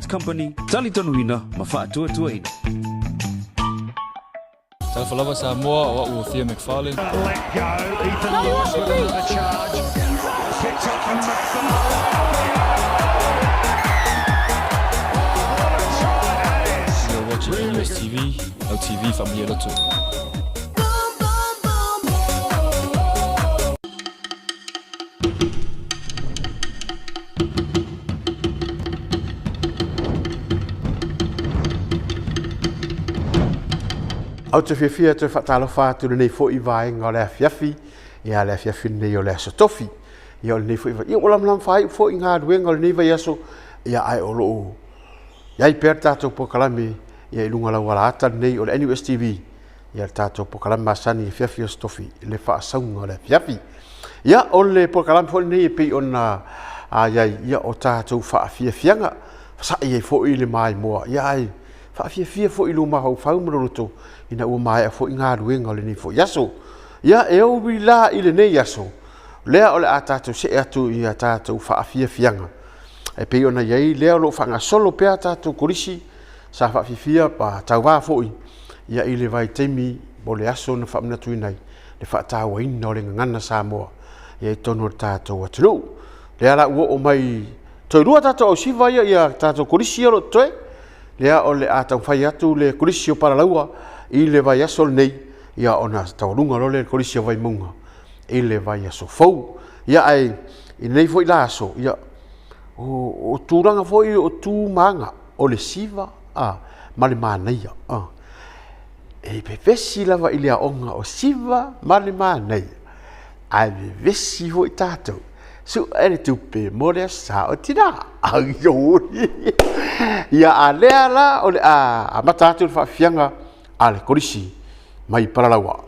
Company, tali tonu ina, mawhaatua tua ina. Talafalava Samoa o Theo McFarlane. Let go, Ethan Lewis with another charge. Picked up from McFarlane. You're watching USTV, LTV Familia Lotu. Au te whiawhia te whatalofa atu nei fo I vaenga o le awhiawhi, ia le awhiawhi nei o le aso tofi, ia o le nei fo I vaenga. Ia o lam whai fo I ngā ruenga o le nei vai aso, ia ai o loo. Ia I per tātou pokalame, ia I lunga lau ala ata nei o le NUSTV, ia le tātou pokalame masani I whiawhi o stofi, le whaasaunga o le awhiawhi. Ia o le pokalame fo nei pei o na ia o tātou whaawhiawhianga, sa ia fo I le mai moa, ia ai, whaawhiawhia fo I luma hau whaumroto, ina ua mai a fo I ngā ruenga o le nei fo yaso. Ia e au la I le nei yaso. Lea o le a tātou se atu I a tātou whaawhiawhianga. E pei ona iei lea o lo whanga solo pea tātou korisi sa whaawhiawhia pa tau wā fo I. Ia I le vai teimi mo le aso na whaamnatu inai. Le whaatawa ina o le ngana Samoa. Ia I tonu o tātou atunu. Lea la ua o mai toi rua tātou au siva ia tātou korisi o lo toe. Lea o le a tau whai atu le korisi o paralaua. I le vai aso nei, ia ona taurunga lo le korisi o vai munga. I le vai aso fau. Ia ai, I nei fo I la aso, ia o tūranga fo I o tūmanga o le siva, ma le māneia. E pe vesi lava I le aonga o siva, ma le māneia. Ai me vesi fo I tātou. Su ere tupe mo le sa o tina. Ai yori. Ia a lea la o le a matatu le whaafianga, ale korisi mai paralaua.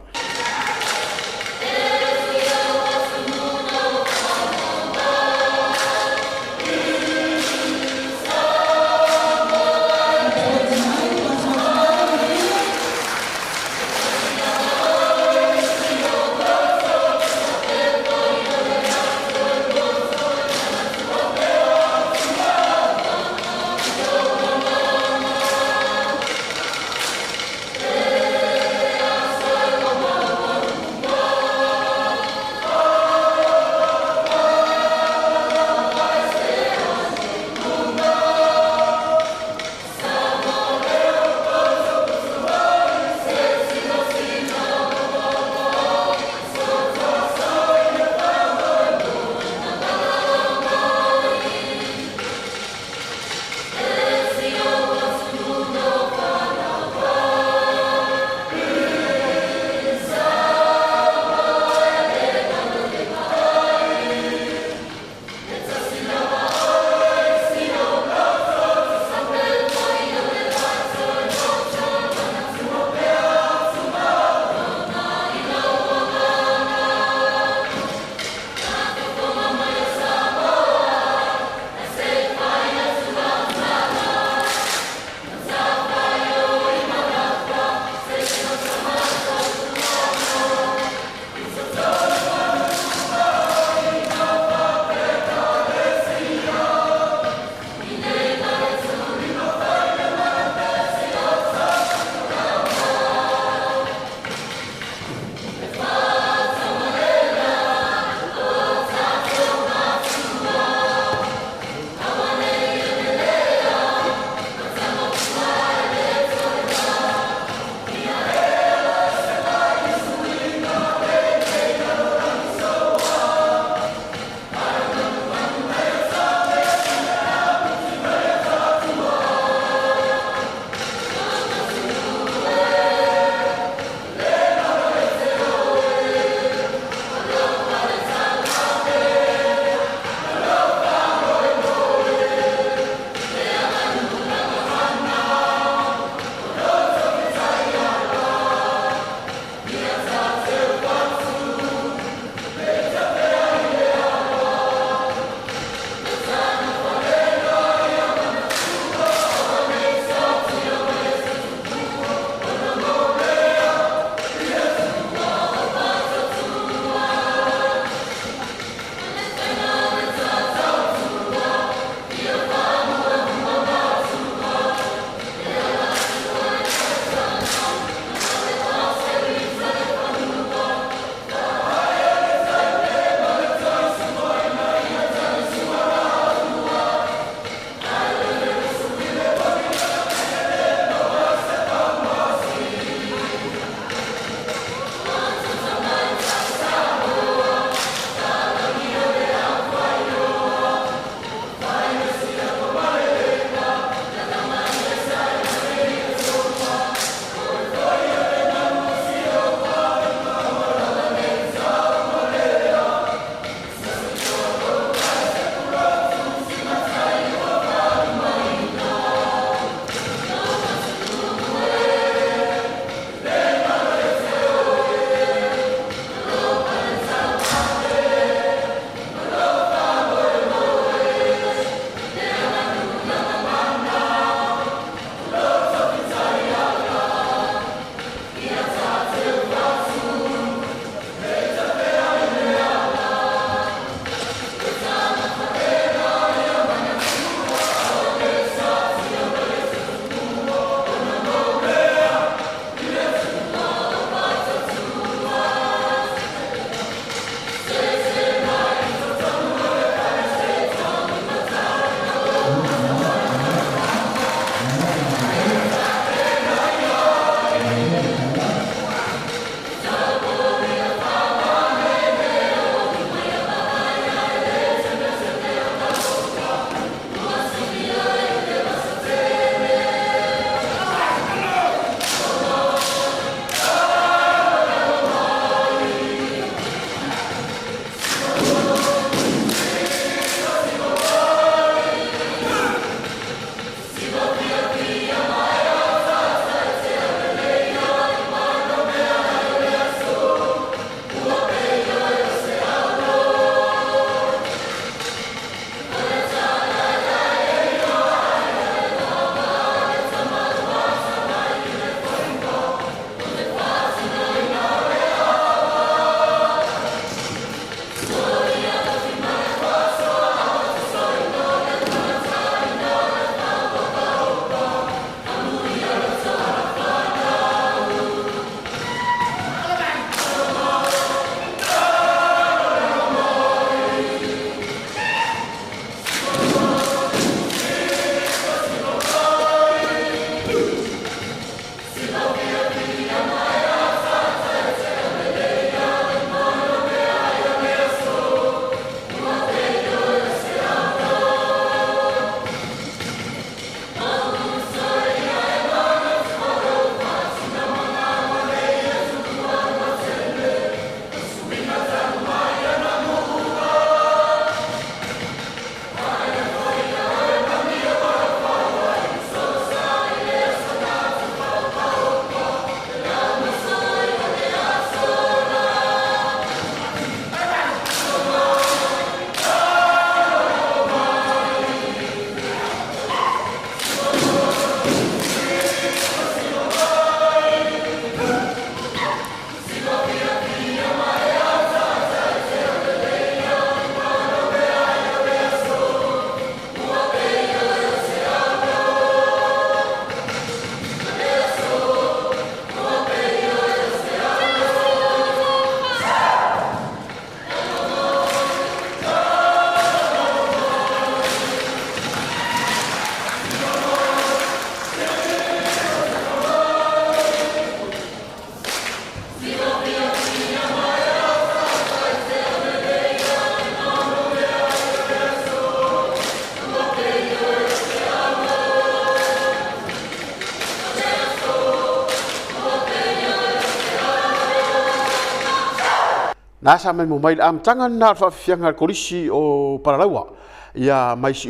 na sa mai mo mai am tanga na fa fianga kolisi o paralaua ia mai si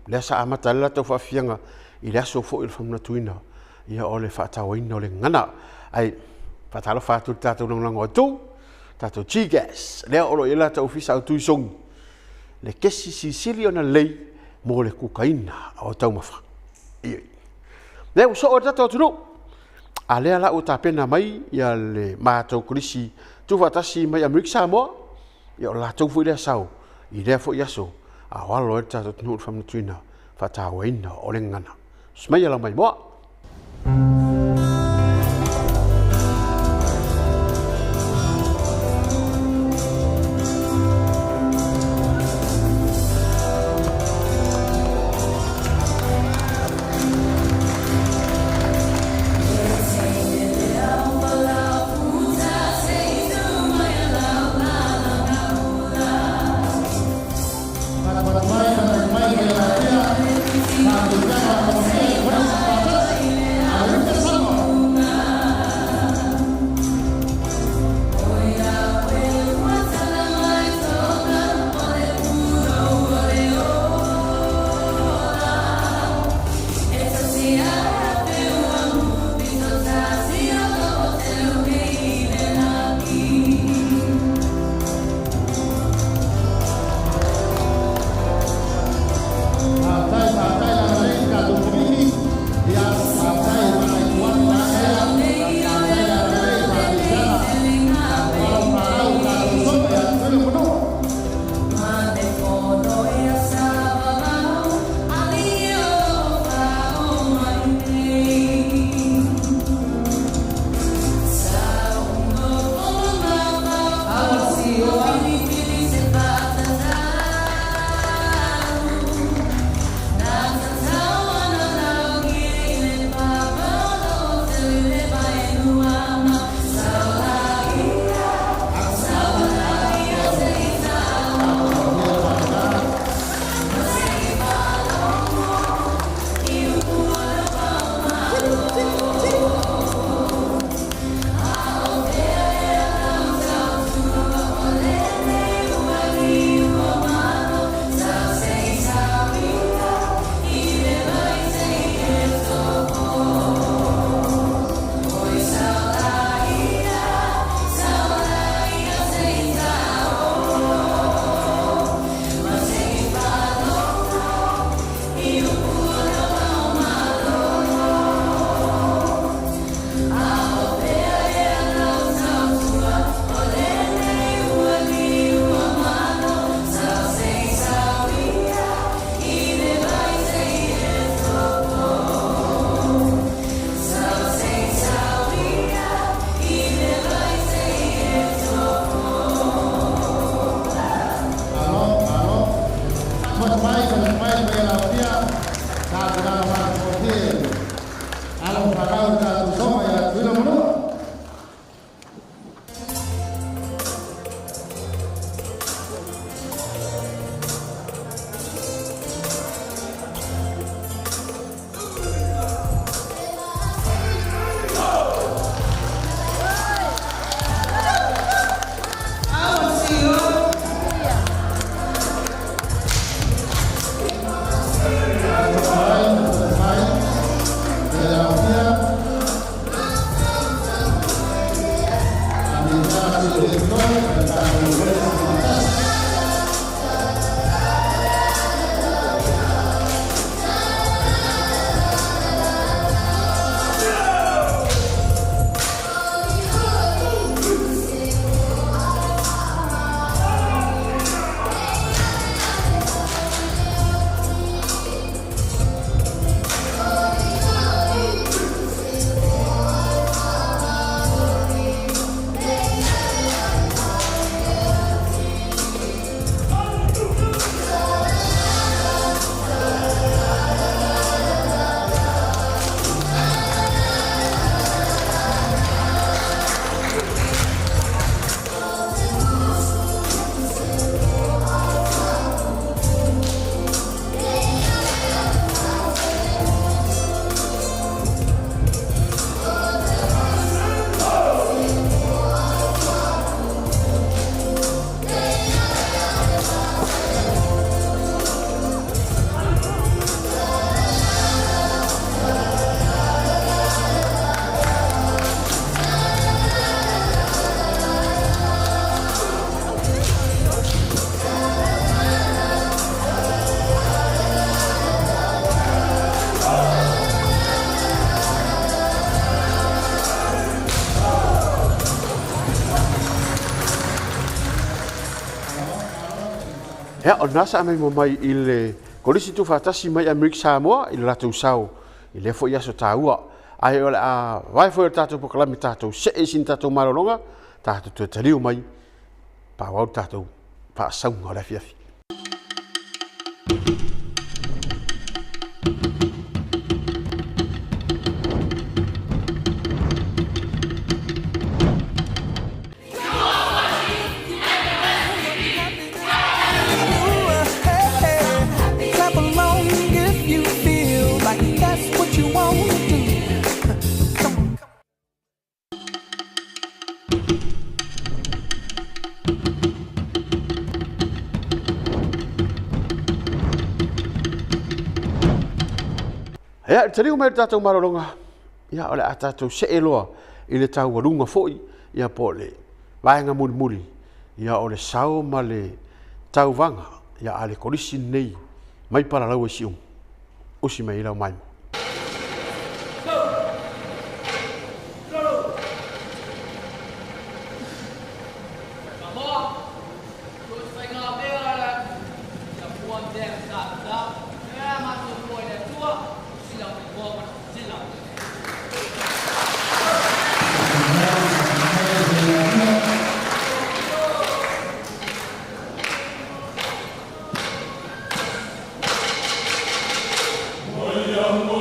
le sa amata la to fa fianga i le so fo il famna tuina ia ole fa ta wino le ngana ai fa ta lo fa tu ta tu nang tu ta tu chigas le olo ila ta ofisa tu song le kesi Sicilio na lei mo le kukaina o tau mafa ia le so o ta tu no ale ala o ta pena mai ia le mato kolisi tu fatasi mai Amerika Samoa ia la tu fu le sau i le fo yaso a walo ta tu no famna tuina fa ta wino o le ngana smaya la mai mo Ea o nasa mai mai i le kolisi tu fatasi mai Amerika Samoa i le latou sau i le fo i aso tāua ai o le a vai fo tatou pokalami tatou se e sin tatou malolonga tatou tu taliu mai pa wau tatou pa saunga o le fiafi. Ia, tariu mai tātou marolonga. Ia, ole a tātou se eloa i le tau warunga foi. Ia po le vaenga muri muri. Ia ole sao ma le tau vanga. Ia ale korisi nei. Mai para lau e siung. Usi mai ilau mai. Young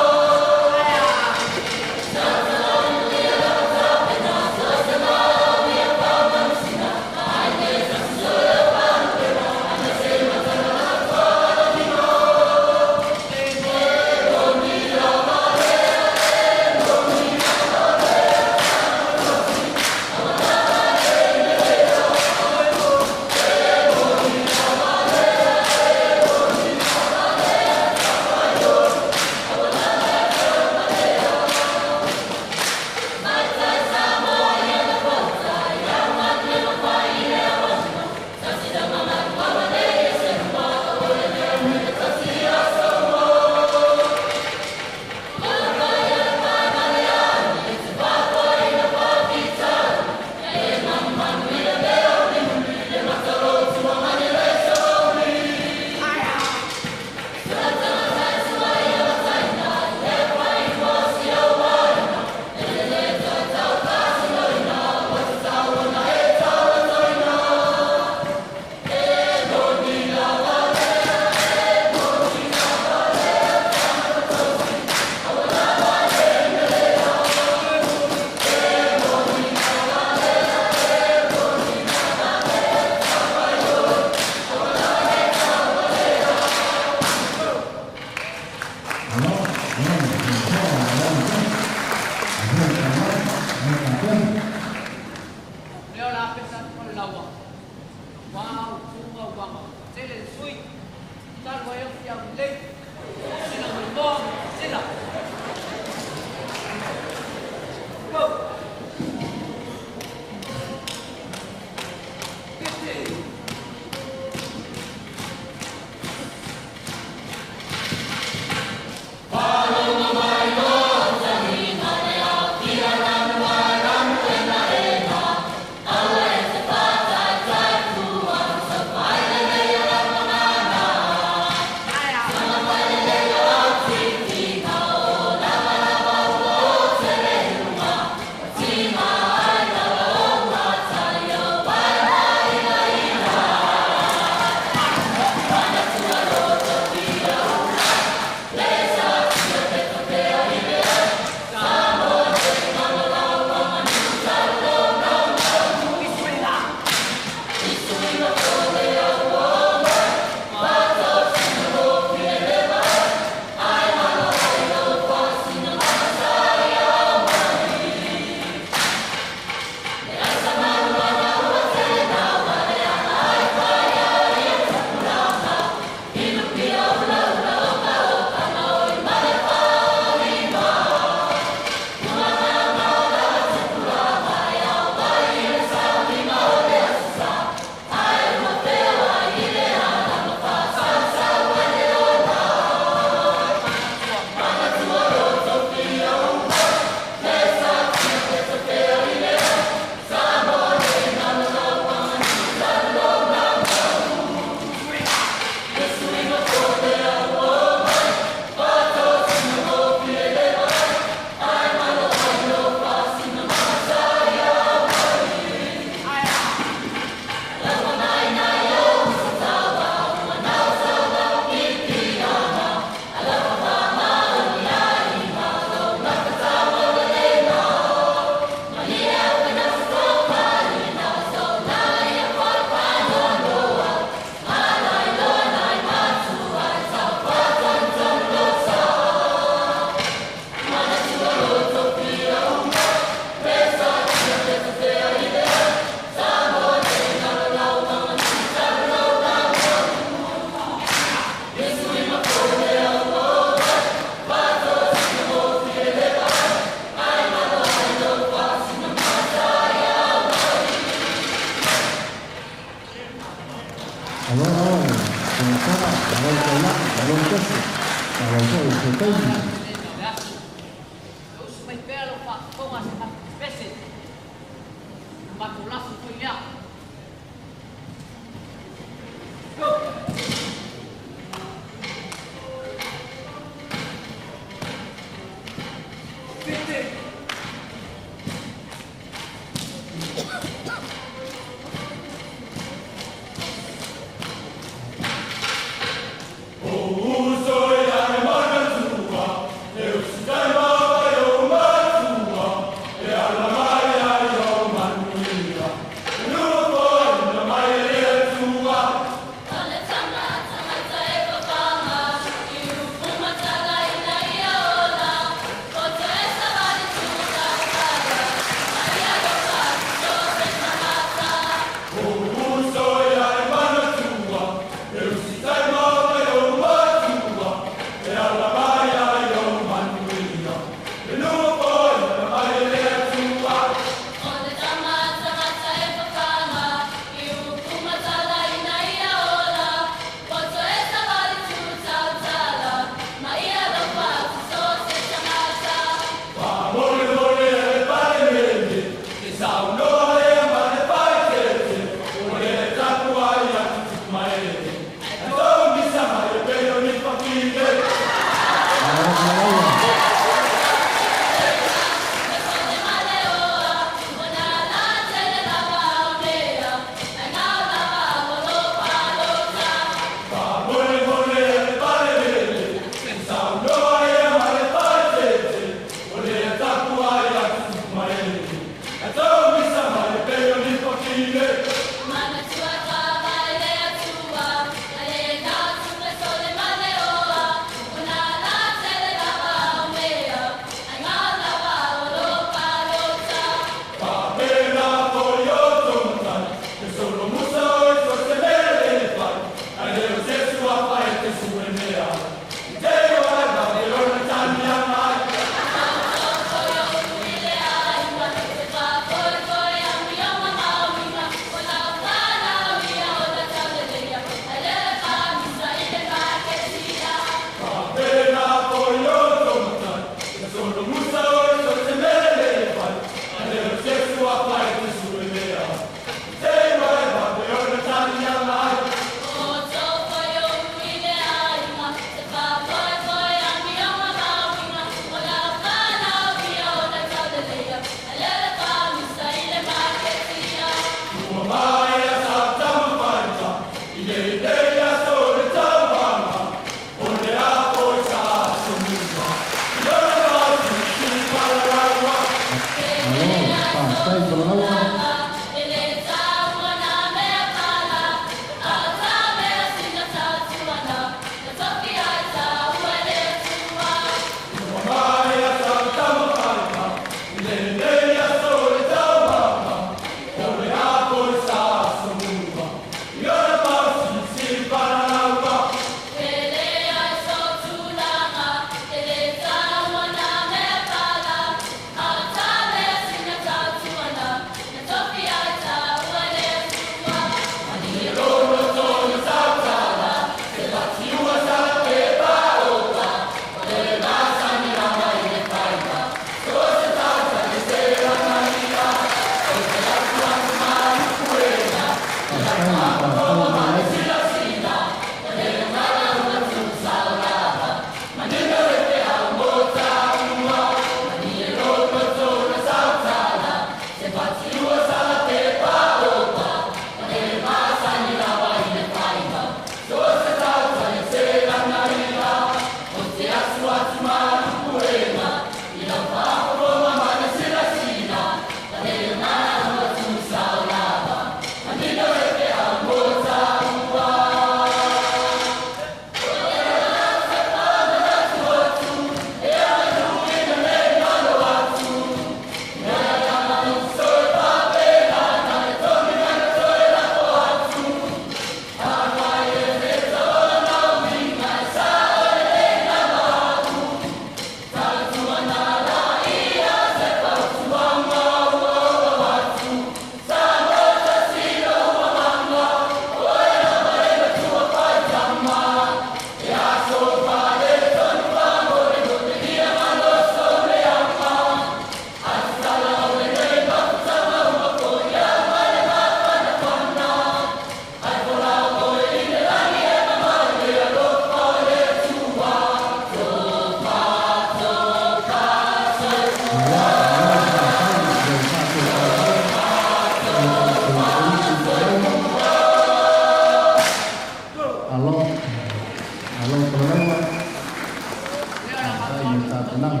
nang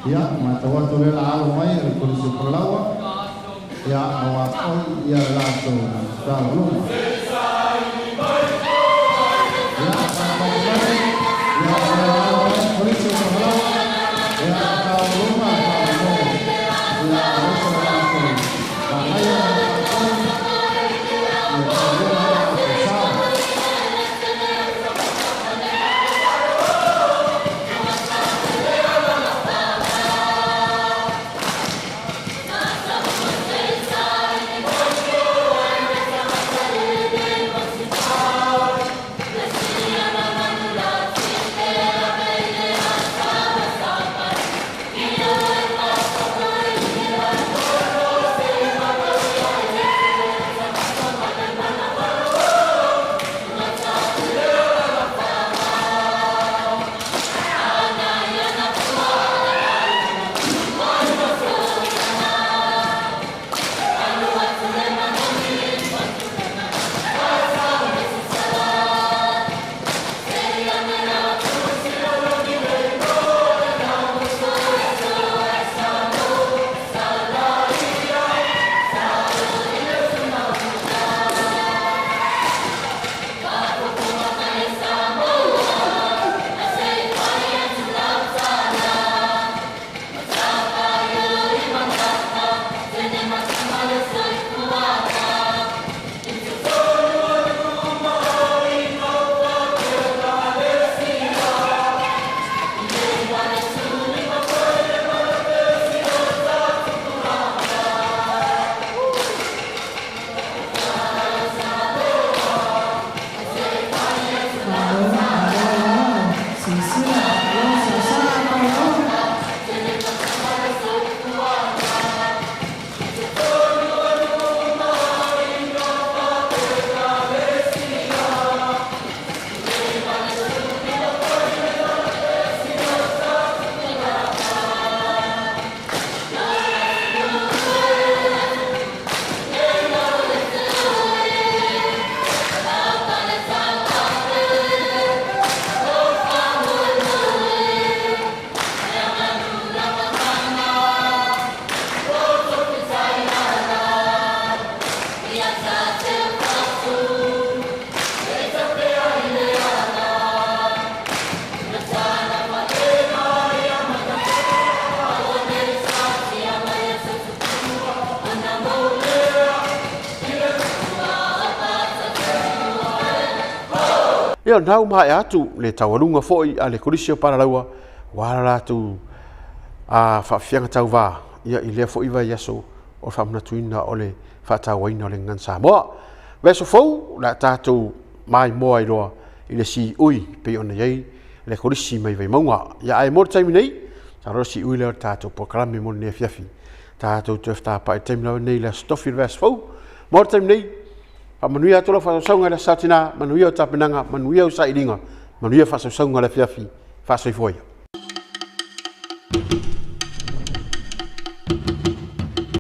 ya matawa tu le la mai ko se prolawa ya awa oi ya la to sa lu Ia nau mai atu le tawarunga foi a le korisio paralaua wala ratu a whawhianga tau wā ia i lea foi wa yaso o whamna tuina o le whatawaina o le ngan Samoa. Weso fau la tātou mai moa i roa i le si ui pe ona iei le korisi mai vai maunga. Ia ai mora taimi nei, sa roa si ui leo tātou pokalame mora nea fiafi. Tātou tuefta pa i taimi lau nei le stofi weso fau. Mora taimi nei, manuia atola whasaunga le satina, manuia o tapenanga, manuia o sairinga, manuia whasaunga le fiafi, whasoifoia.